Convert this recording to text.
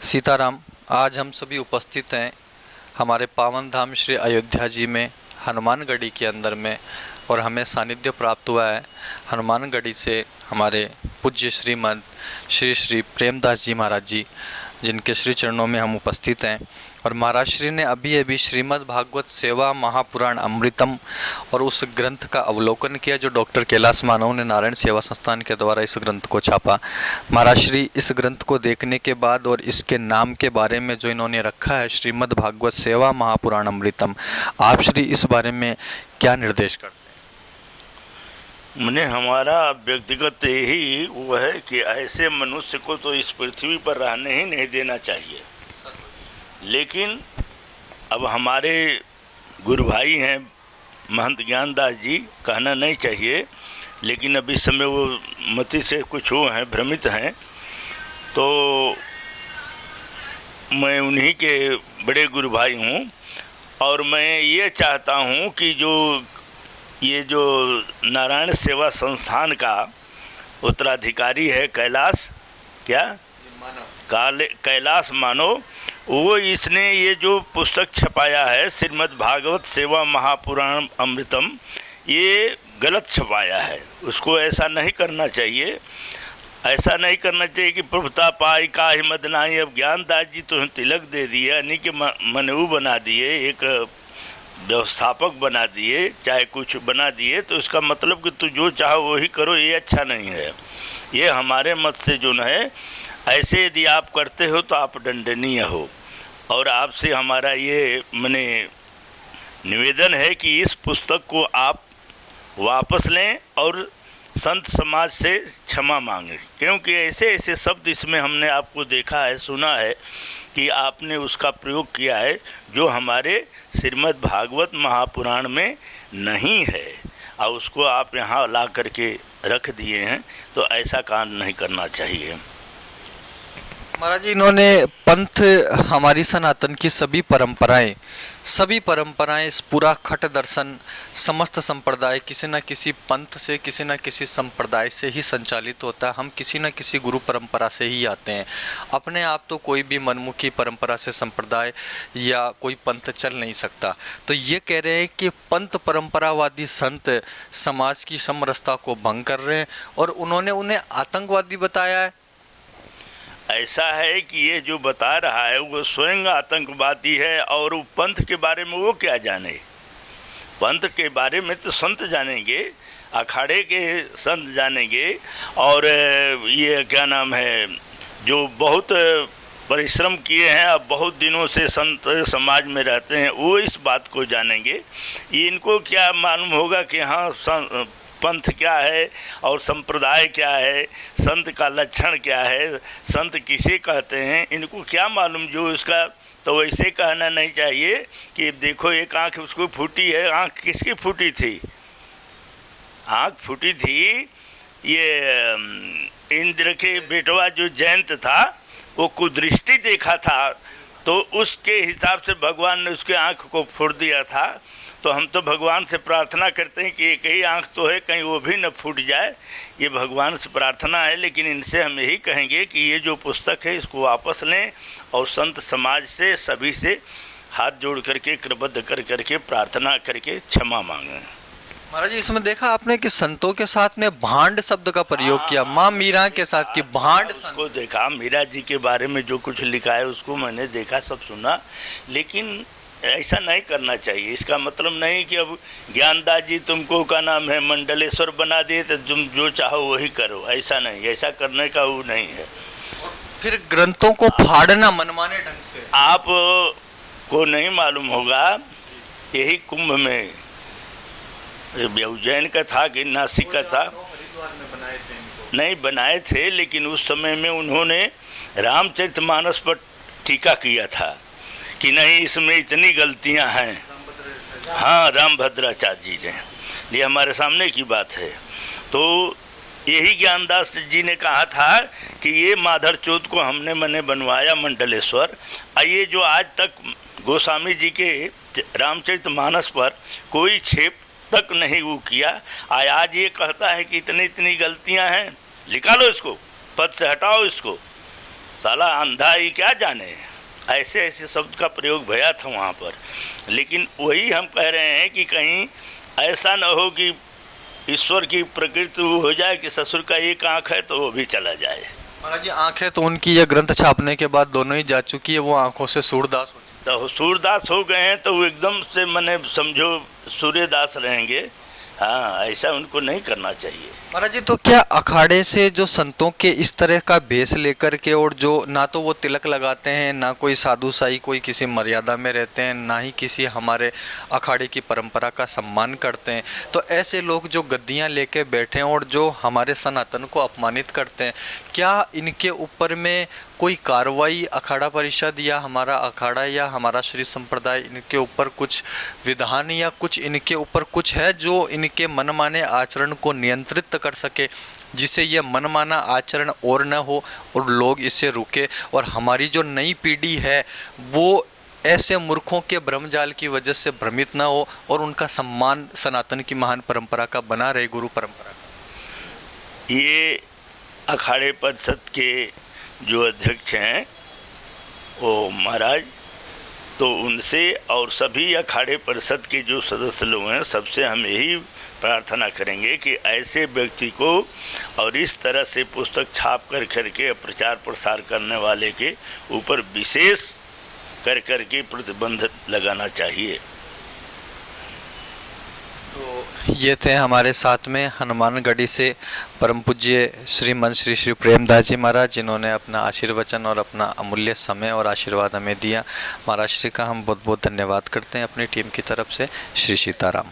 सीताराम। आज हम सभी उपस्थित हैं हमारे पावन धाम श्री अयोध्या जी में हनुमानगढ़ी के अंदर में, और हमें सानिध्य प्राप्त हुआ है हनुमानगढ़ी से हमारे पूज्य श्रीमद श्री श्री प्रेमदास जी महाराज जी, जिनके श्री चरणों में हम उपस्थित हैं। और महाराज श्री ने अभी अभी श्रीमद् भागवत सेवा महापुराण अमृतम और उस ग्रंथ का अवलोकन किया जो डॉक्टर कैलाश मानव ने नारायण सेवा संस्थान के द्वारा इस ग्रंथ को छापा। महाराज श्री इस ग्रंथ को देखने के बाद और इसके नाम के बारे में जो इन्होंने रखा है श्रीमद् भागवत सेवा महापुराण अमृतम, आप श्री इस बारे में क्या निर्देश करते हैं? मैंने हमारा व्यक्तिगत यही वो है कि ऐसे मनुष्य को तो इस पृथ्वी पर रहने ही नहीं देना चाहिए। लेकिन अब हमारे गुरु भाई हैं महंत ज्ञानदास जी, कहना नहीं चाहिए, लेकिन अभी समय वो मति से कुछ वो हैं, भ्रमित हैं, तो मैं उन्हीं के बड़े गुरु भाई हूँ। और मैं ये चाहता हूँ कि ये जो नारायण सेवा संस्थान का उत्तराधिकारी है कैलाश कैलाश मानव, वो इसने ये जो पुस्तक छपाया है श्रीमद् भागवत सेवा महापुराण अमृतम, ये गलत छपाया है। उसको ऐसा नहीं करना चाहिए। ऐसा नहीं करना चाहिए कि प्रभुता पाई का ही मदनाई। अब ज्ञानदास जी तो तिलक दे दिए, यानी कि मनऊ बना दिए, एक व्यवस्थापक बना दिए, चाहे कुछ बना दिए, तो इसका मतलब कि तू जो चाहो वही करो, ये अच्छा नहीं है। ये हमारे मत से जो है, ऐसे यदि आप करते हो तो आप दंडनीय हो। और आपसे हमारा ये मैंने निवेदन है कि इस पुस्तक को आप वापस लें और संत समाज से क्षमा मांगें, क्योंकि ऐसे ऐसे शब्द इसमें हमने आपको देखा है, सुना है कि आपने उसका प्रयोग किया है जो हमारे श्रीमद् भागवत महापुराण में नहीं है, और उसको आप यहाँ ला करके रख दिए हैं। तो ऐसा काम नहीं करना चाहिए। महाराज जी, इन्होंने पंथ, हमारी सनातन की सभी परंपराएं, इस पूरा खट दर्शन, समस्त संप्रदाय किसी न किसी पंथ से, किसी न किसी संप्रदाय से ही संचालित होता है। हम किसी न किसी गुरु परंपरा से ही आते हैं। अपने आप तो कोई भी मनमुखी परंपरा से संप्रदाय या कोई पंथ चल नहीं सकता। तो ये कह रहे हैं कि पंथ परंपरावादी संत समाज की समरसता को भंग कर रहे हैं, और उन्होंने उन्हें आतंकवादी बताया है। ऐसा है कि ये जो बता रहा है वो स्वयं आतंकवादी है, और वो पंथ के बारे में वो क्या जाने। पंथ के बारे में तो संत जानेंगे, अखाड़े के संत जानेंगे, और ये क्या नाम है, जो बहुत परिश्रम किए हैं, अब बहुत दिनों से संत समाज में रहते हैं, वो इस बात को जानेंगे। इनको क्या मालूम होगा कि हाँ पंथ क्या है और संप्रदाय क्या है, संत का लक्षण क्या है, संत किसे कहते हैं, इनको क्या मालूम। जो इसका तो वैसे कहना नहीं चाहिए कि देखो एक आँख उसको फूटी है। आँख किसकी फूटी थी? आँख फूटी थी ये इंद्र के बेटवा जो जयंत था, वो कुदृष्टि देखा था, तो उसके हिसाब से भगवान ने उसके आँख को फोड़ दिया था। तो हम तो भगवान से प्रार्थना करते हैं कि एक ही आँख तो है, कहीं वो भी न फूट जाए, ये भगवान से प्रार्थना है। लेकिन इनसे हम यही कहेंगे कि ये जो पुस्तक है इसको वापस लें और संत समाज से सभी से हाथ जोड़ करके कृतबद्ध कर करके प्रार्थना करके क्षमा मांगें। महाराज जी, इसमें देखा आपने कि संतों के साथ में भांड शब्द का प्रयोग किया, माँ मीरा के साथ कि भांड। उसको देखा, मीरा जी के बारे में जो कुछ लिखा है उसको मैंने देखा, सब सुना, लेकिन ऐसा नहीं करना चाहिए। इसका मतलब नहीं कि अब ज्ञानदास जी तुमको का नाम है मंडलेश्वर बना दिए तो तुम जो चाहो वही करो, ऐसा नहीं, ऐसा करने का वो नहीं है। फिर ग्रंथों को फाड़ना मनमाने ढंग से आप को नहीं मालूम होगा, यही कुंभ में उज्जैन का था कि नासिक का था, नहीं बनाए थे, लेकिन उस समय में उन्होंने रामचरितमानस पर टीका किया था कि नहीं इसमें इतनी गलतियां हैं। हाँ, रामभद्राचार्य जी ने, ये हमारे सामने की बात है। तो यही ज्ञानदास जी ने कहा था कि ये माधर चौथ को हमने मैंने बनवाया मंडलेश्वर, ये जो आज तक गोस्वामी जी के रामचरितमानस पर कोई छेप तक नहीं वो किया, आज ये कहता है कि इतनी इतनी गलतियां हैं, निकालो इसको, पद से हटाओ इसको। साला अंधा ही क्या जाने, ऐसे ऐसे शब्द का प्रयोग भया था वहाँ पर। लेकिन वही हम कह रहे हैं कि कहीं ऐसा न हो कि ईश्वर की प्रकृति हो जाए कि ससुर का एक आँख है तो वो भी चला जाए। महाराज जी आंखें तो उनकी ये ग्रंथ छापने के बाद दोनों ही जा चुकी है, वो आंखों से सूरदास हो चुकी तो सूरदास हो गए हैं तो वो एकदम से मने समझो सूर्यदास रहेंगे। हाँ, ऐसा उनको नहीं करना चाहिए। महाराज जी तो क्या अखाड़े से जो संतों के इस तरह का भेष लेकर के, और जो ना तो वो तिलक लगाते हैं, ना कोई साधु साई कोई किसी मर्यादा में रहते हैं, ना ही किसी हमारे अखाड़े की परंपरा का सम्मान करते हैं, तो ऐसे लोग जो गद्दियां लेके बैठे हैं और जो हमारे सनातन को अपमानित करते हैं, क्या इनके ऊपर में कोई कार्रवाई अखाड़ा परिषद या हमारा अखाड़ा या हमारा श्री संप्रदाय इनके ऊपर कुछ विधान या कुछ इनके ऊपर कुछ है जो इनके मनमाने आचरण को नियंत्रित कर सके, जिससे ये मनमाना आचरण और न हो और लोग इससे रुके और हमारी जो नई पीढ़ी है वो ऐसे मूर्खों के भ्रमजाल की वजह से भ्रमित ना हो और उनका सम्मान सनातन की महान परंपरा का बना रहे, गुरु परंपरा का। ये अखाड़े परिषद के जो अध्यक्ष हैं वो महाराज, तो उनसे और सभी अखाड़े परिषद के जो सदस्य लोग हैं सबसे हम यही प्रार्थना करेंगे कि ऐसे व्यक्ति को और इस तरह से पुस्तक छाप कर करके प्रचार प्रसार करने वाले के ऊपर विशेष कर करके प्रतिबंध लगाना चाहिए। तो ये थे हमारे साथ में हनुमानगढ़ी से परम पूज्य श्रीमंत श्री श्री प्रेमदास जी महाराज, जिन्होंने अपना आशीर्वचन और अपना अमूल्य समय और आशीर्वाद हमें दिया। महाराज श्री का हम बहुत बहुत धन्यवाद करते हैं अपनी टीम की तरफ से। श्री सीताराम।